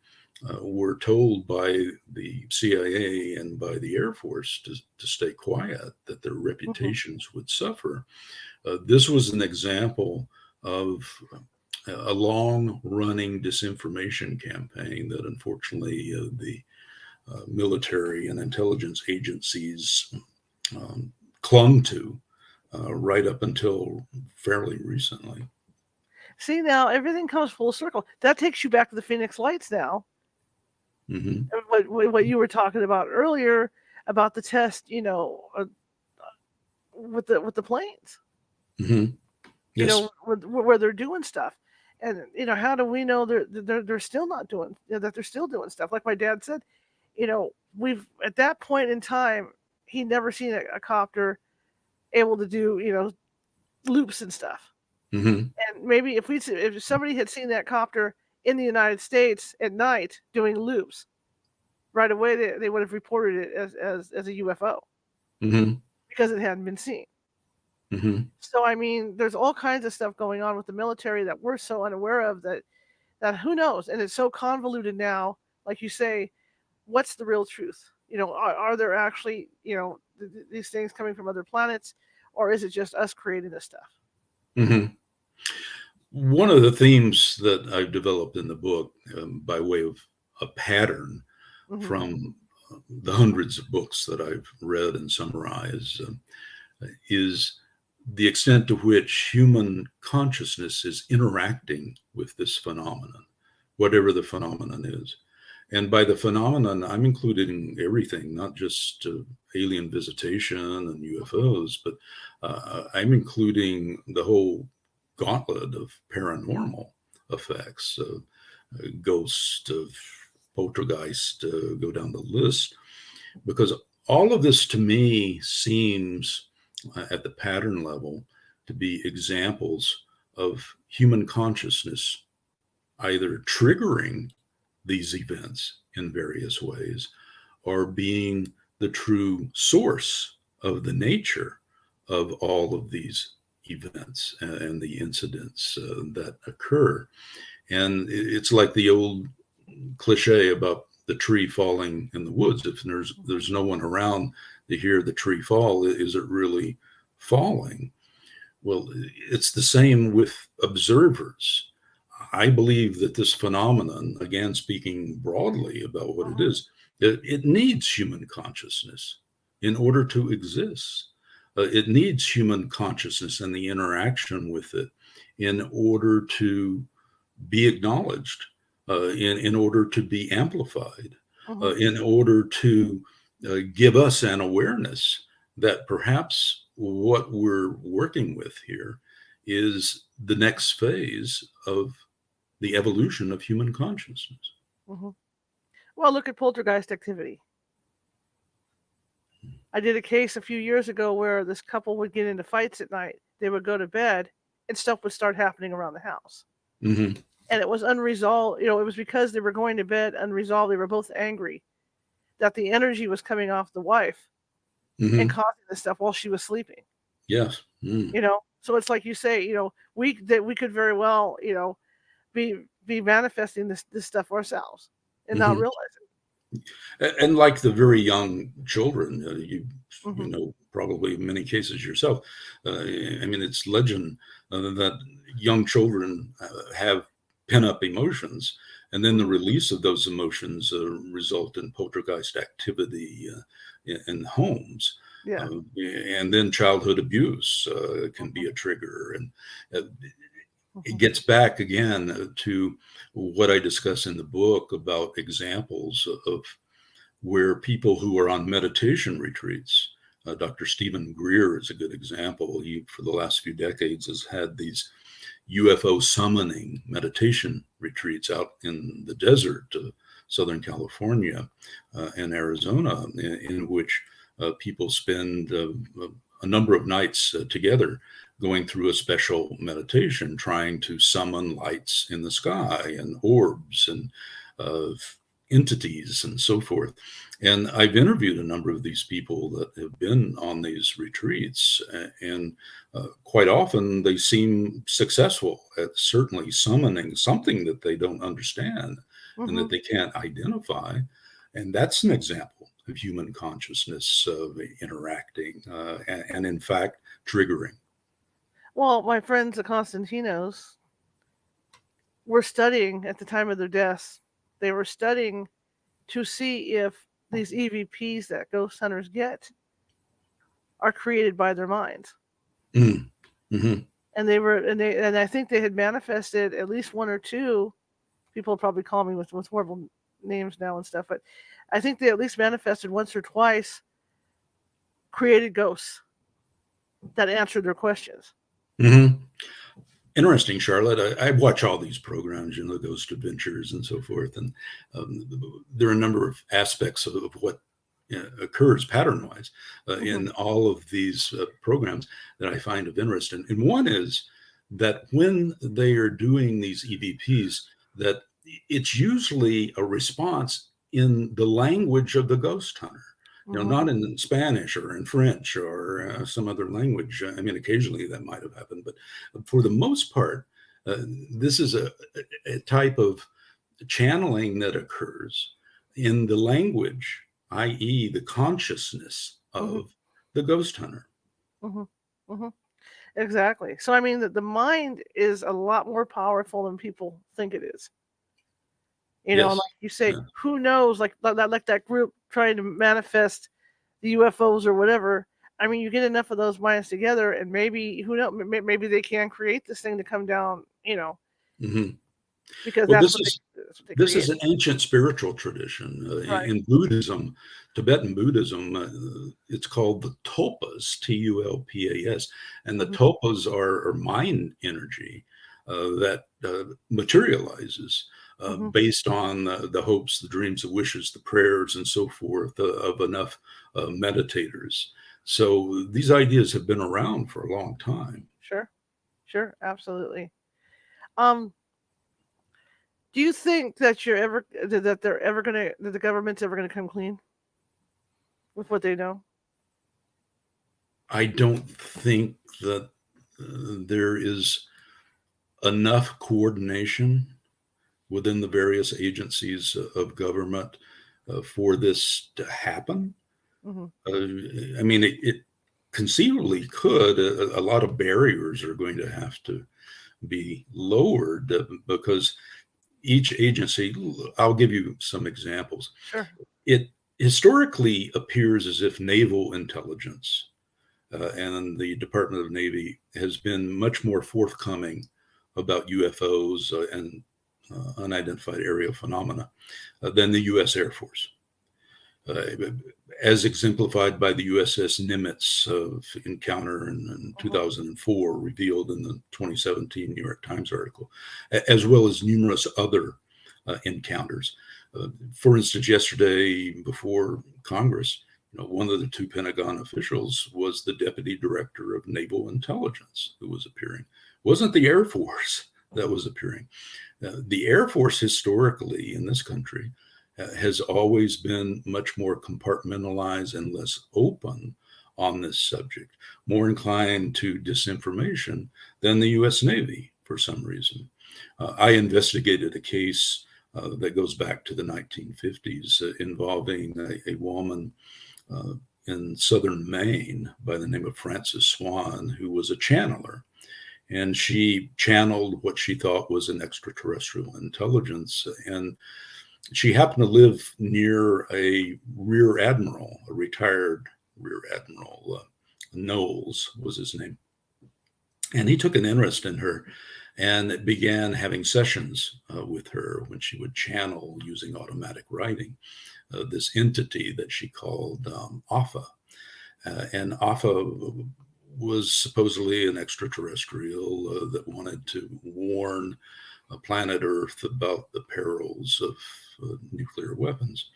were told by the CIA and by the Air Force to stay quiet, that their reputations would suffer. This was an example of a long-running disinformation campaign that unfortunately the military and intelligence agencies clung to right up until fairly recently. See, now everything comes full circle. That takes you back to the Phoenix Lights now. What you were talking about earlier about the test, with the planes. Yes. Where they're doing stuff, and how do we know they're still not doing that? They're still doing stuff. Like my dad said, we've at that point in time, he'd never seen a copter able to do loops and stuff. And maybe if somebody had seen that copter in the United States at night doing loops, right away they would have reported it as a UFO because it hadn't been seen. So I mean, there's all kinds of stuff going on with the military that we're so unaware of that who knows? And it's so convoluted now, like you say, what's the real truth? Are there actually, these things coming from other planets, or is it just us creating this stuff? Mm-hmm. One of the themes that I've developed in the book, by way of a pattern from the hundreds of books that I've read and summarized, is the extent to which human consciousness is interacting with this phenomenon, whatever the phenomenon is. And by the phenomenon, I'm including everything, not just alien visitation and UFOs, but I'm including the whole gauntlet of paranormal effects, ghost, poltergeist, go down the list, because all of this to me seems at the pattern level to be examples of human consciousness either triggering these events in various ways or being the true source of the nature of all of these events and the incidents that occur. And it's like the old cliche about the tree falling in the woods. If there's no one around to hear the tree fall, is it really falling? Well, it's the same with observers. I believe that this phenomenon, again, speaking broadly about what it is, it needs human consciousness in order to exist. It needs human consciousness and the interaction with it in order to be acknowledged, in order to be amplified, in order to give us an awareness that perhaps what we're working with here is the next phase of the evolution of human consciousness. Well, look at poltergeist activity. I did a case a few years ago where this couple would get into fights at night. They would go to bed and stuff would start happening around the house. And it was unresolved. It was because they were going to bed unresolved. They were both angry that the energy was coming off the wife and causing this stuff while she was sleeping. Yes. So it's like you say, we could very well, be manifesting this stuff ourselves and not realize it. And like the very young children, you know, probably in many cases yourself. I mean, it's legend that young children have pent-up emotions, and then the release of those emotions result in poltergeist activity in homes. And then childhood abuse can be a trigger. And it gets back again to what I discuss in the book about examples of where people who are on meditation retreats, Dr. Stephen Greer is a good example. He, for the last few decades, has had these UFO summoning meditation retreats out in the desert, Southern California and Arizona, in which people spend a number of nights together going through a special meditation, trying to summon lights in the sky and orbs and entities and so forth. And I've interviewed a number of these people that have been on these retreats, and quite often they seem successful at certainly summoning something that they don't understand and that they can't identify. And that's an example of human consciousness interacting and in fact triggering. Well, my friends, the Constantinos, were studying at the time of their deaths. They were studying to see if these EVPs that ghost hunters get are created by their minds. And they were, and I think they had manifested at least one or two. People probably call me with horrible names now and stuff, but I think they at least manifested once or twice created ghosts that answered their questions. Interesting, Charlotte. I watch all these programs, you know, Ghost Adventures and so forth, and there are a number of aspects of what occurs pattern-wise in all of these programs that I find of interest. And one is that when they are doing these EVPs, that it's usually a response in the language of the ghost hunter. You know, not in Spanish or in French or some other language. I mean, occasionally that might have happened, but for the most part, this is a type of channeling that occurs in the language, i.e., the consciousness of the ghost hunter. Mm-hmm. Mm-hmm. Exactly. So I mean that the mind is a lot more powerful than people think it is. And Yes. like you say, Yeah. who knows? Like that group trying to manifest the UFOs or whatever. I mean, you get enough of those minds together, and maybe who knows? Maybe they can create this thing to come down. Mm-hmm. Because Well, that's what they this is create. an ancient spiritual tradition. Right. In Buddhism, Tibetan Buddhism, it's called the tulpas, Tulpas, and the Mm-hmm. tulpas are mind energy that materializes Mm-hmm. based on the hopes, the dreams, the wishes, the prayers, and so forth of enough meditators. So these ideas have been around for a long time. Sure. Sure. Absolutely. Do you think that that the government's ever gonna come clean with what they know? I don't think that there is enough coordination within the various agencies of government for this to happen. Mm-hmm. I mean, it conceivably could. A lot of barriers are going to have to be lowered because each agency, I'll give you some examples. Sure. It historically appears as if naval intelligence and the Department of Navy has been much more forthcoming about UFOs and unidentified aerial phenomena than the U.S. Air Force, as exemplified by the USS Nimitz encounter in 2004, revealed in the 2017 New York Times article, as well as numerous other encounters. For instance, yesterday before Congress, one of the two Pentagon officials was the deputy director of naval intelligence who was appearing. It wasn't the Air Force that was appearing. The Air Force historically in this country has always been much more compartmentalized and less open on this subject, more inclined to disinformation than the U.S. Navy for some reason. I investigated a case that goes back to the 1950s involving a woman in southern Maine by the name of Frances Swan, who was a channeler. And she channeled what she thought was an extraterrestrial intelligence. And she happened to live near a rear admiral, a retired rear admiral. Knowles was his name. And he took an interest in her and began having sessions with her when she would channel using automatic writing this entity that she called AFA. And AFA was supposedly an extraterrestrial that wanted to warn planet Earth about the perils of nuclear weapons.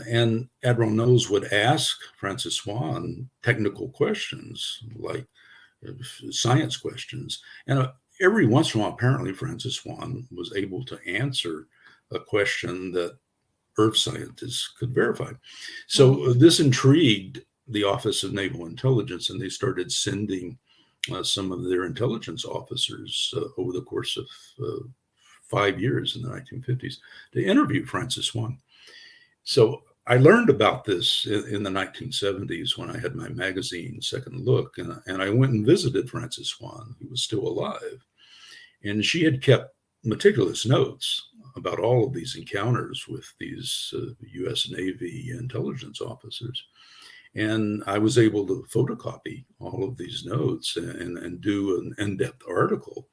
And Admiral Knowles would ask Frances Swan technical questions like science questions. And every once in a while, apparently, Frances Swan was able to answer a question that Earth scientists could verify. So this intrigued the Office of Naval Intelligence, and they started sending some of their intelligence officers over the course of 5 years in the 1950s to interview Frances Swan. So I learned about this in the 1970s when I had my magazine Second Look, and I went and visited Frances Swan, who was still alive. And she had kept meticulous notes about all of these encounters with these U.S. Navy intelligence officers. And I was able to photocopy all of these notes and do an in-depth article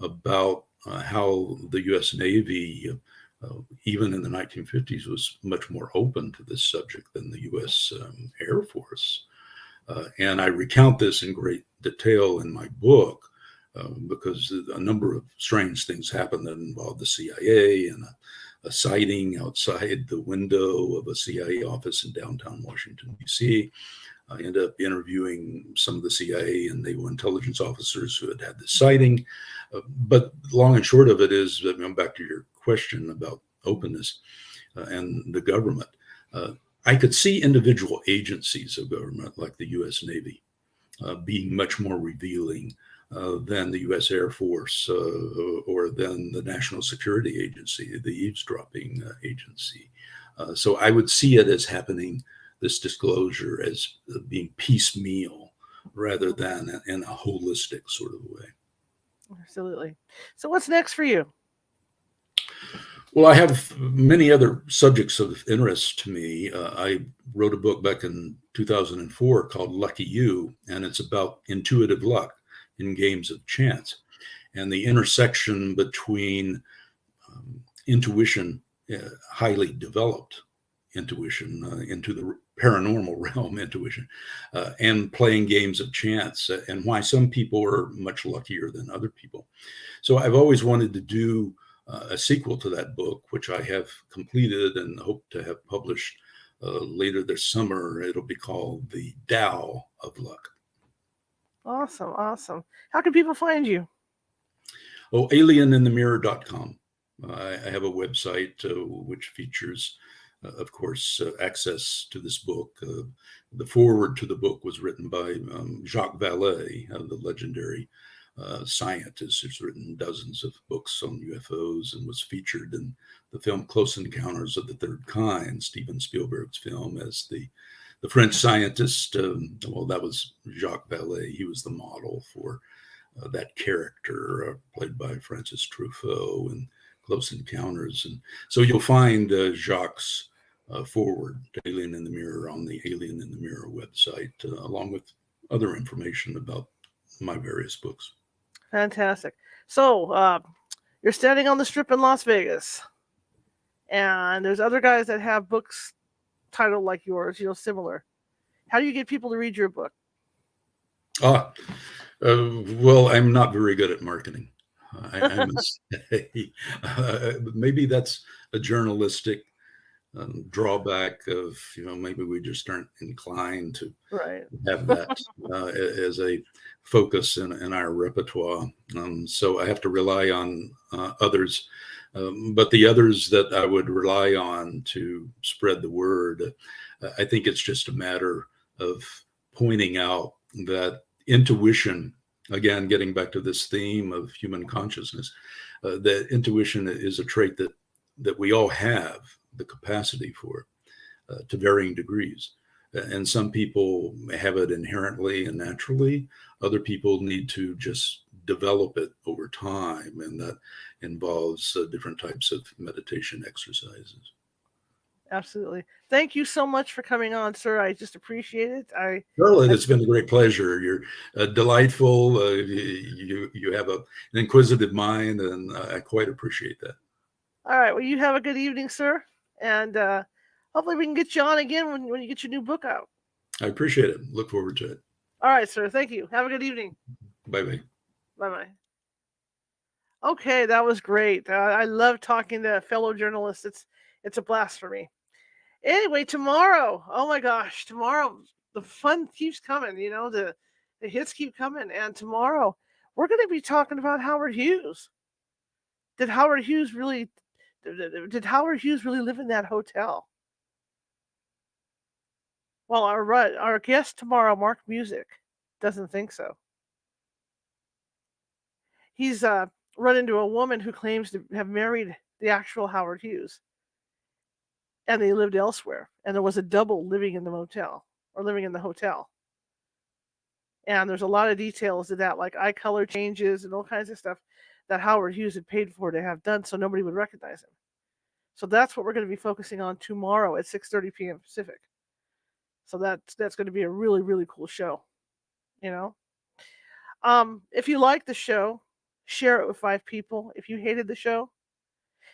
about how the U.S. Navy, even in the 1950s, was much more open to this subject than the U.S. Air Force. And I recount this in great detail in my book because a number of strange things happened that involved the CIA and a sighting outside the window of a CIA office in downtown Washington, D.C. I ended up interviewing some of the CIA and naval intelligence officers who had this sighting. But long and short of it is, back to your question about openness and the government, I could see individual agencies of government like the U.S. Navy being much more revealing than the U.S. Air Force or than the National Security Agency, the eavesdropping agency. So I would see it as happening, this disclosure, as being piecemeal rather than in a holistic sort of way. Absolutely. So what's next for you? Well, I have many other subjects of interest to me. I wrote a book back in 2004 called Lucky You, and it's about intuitive luck in games of chance and the intersection between intuition, highly developed intuition into the paranormal realm intuition, and playing games of chance, and why some people are much luckier than other people. So I've always wanted to do a sequel to that book, which I have completed and hope to have published later this summer. It'll be called The Tao of Luck. Awesome, awesome. How can people find you? Oh, alieninthemirror.com. I have a website which features, of course, access to this book. The foreword to the book was written by Jacques Vallée, the legendary scientist who's written dozens of books on UFOs and was featured in the film Close Encounters of the Third Kind, Steven Spielberg's film, as the French scientist. Well, that was Jacques Vallée. He was the model for that character played by Francis Truffaut in Close Encounters. And so you'll find Jacques' forward to Alien in the Mirror on the Alien in the Mirror website, along with other information about my various books. Fantastic. So you're standing on the Strip in Las Vegas, and there's other guys that have books titled like yours, similar. How do you get people to read your book? Well, I'm not very good at marketing. I must say, maybe that's a journalistic drawback of, maybe we just aren't inclined to have that as a focus in our repertoire. So I have to rely on others. But the others that I would rely on to spread the word, I think it's just a matter of pointing out that intuition, again, getting back to this theme of human consciousness, that intuition is a trait that we all have the capacity for to varying degrees. And some people have it inherently and naturally. Other people need to just develop it over time, and that involves different types of meditation exercises. Absolutely. Thank you so much for coming on, sir. I just appreciate it. Charlotte, it's been a great pleasure. You're delightful. You have an inquisitive mind, and I quite appreciate that. All right. Well, you have a good evening, sir. And hopefully we can get you on again when you get your new book out. I appreciate it. Look forward to it. All right, sir. Thank you. Have a good evening. Bye-bye. Bye-bye. Okay, that was great. I love talking to fellow journalists. It's a blast for me. Anyway, tomorrow, oh my gosh, tomorrow the fun keeps coming. The hits keep coming, and tomorrow we're going to be talking about Howard Hughes. Did Howard Hughes really live in that hotel? Well, our guest tomorrow, Mark Music, doesn't think so. He's run into a woman who claims to have married the actual Howard Hughes, and they lived elsewhere, and there was a double living in the motel or living in the hotel. And there's a lot of details to that, like eye color changes and all kinds of stuff that Howard Hughes had paid for to have done so nobody would recognize him. So that's what we're going to be focusing on tomorrow at 6:30 p.m. Pacific. So that's going to be a really, really cool show. If you like the show, share it with 5 people. If you hated the show,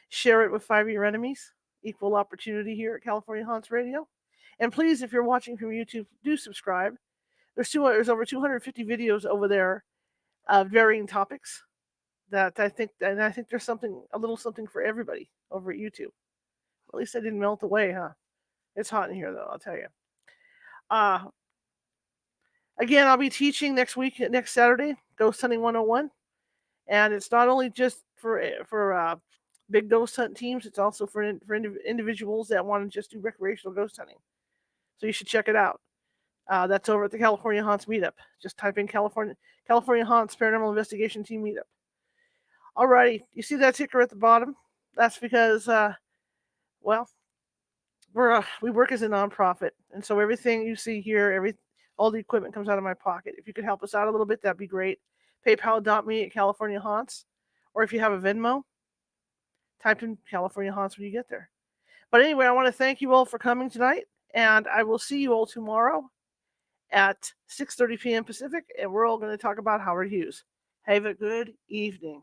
share it with 5 of your enemies. Equal opportunity here at California Haunts Radio. And please, if you're watching from YouTube, do subscribe. There's over 250 videos over there of varying topics that I think there's a little something for everybody over at YouTube. At least I didn't melt away, huh? It's hot in here, though, I'll tell you. Again, I'll be teaching next Saturday, Ghost Hunting 101. And it's not only just for big ghost hunt teams, it's also for individuals that want to just do recreational ghost hunting. So you should check it out. That's over at the California Haunts Meetup. Just type in California Haunts Paranormal Investigation Team Meetup. Alrighty, you see that ticker at the bottom? That's because, we work as a nonprofit, and so everything you see here, all the equipment comes out of my pocket. If you could help us out a little bit, that'd be great. PayPal.me at California Haunts, or if you have a Venmo, type in California Haunts when you get there. But anyway, I want to thank you all for coming tonight, and I will see you all tomorrow at 6:30 p.m. Pacific, and we're all going to talk about Howard Hughes. Have a good evening.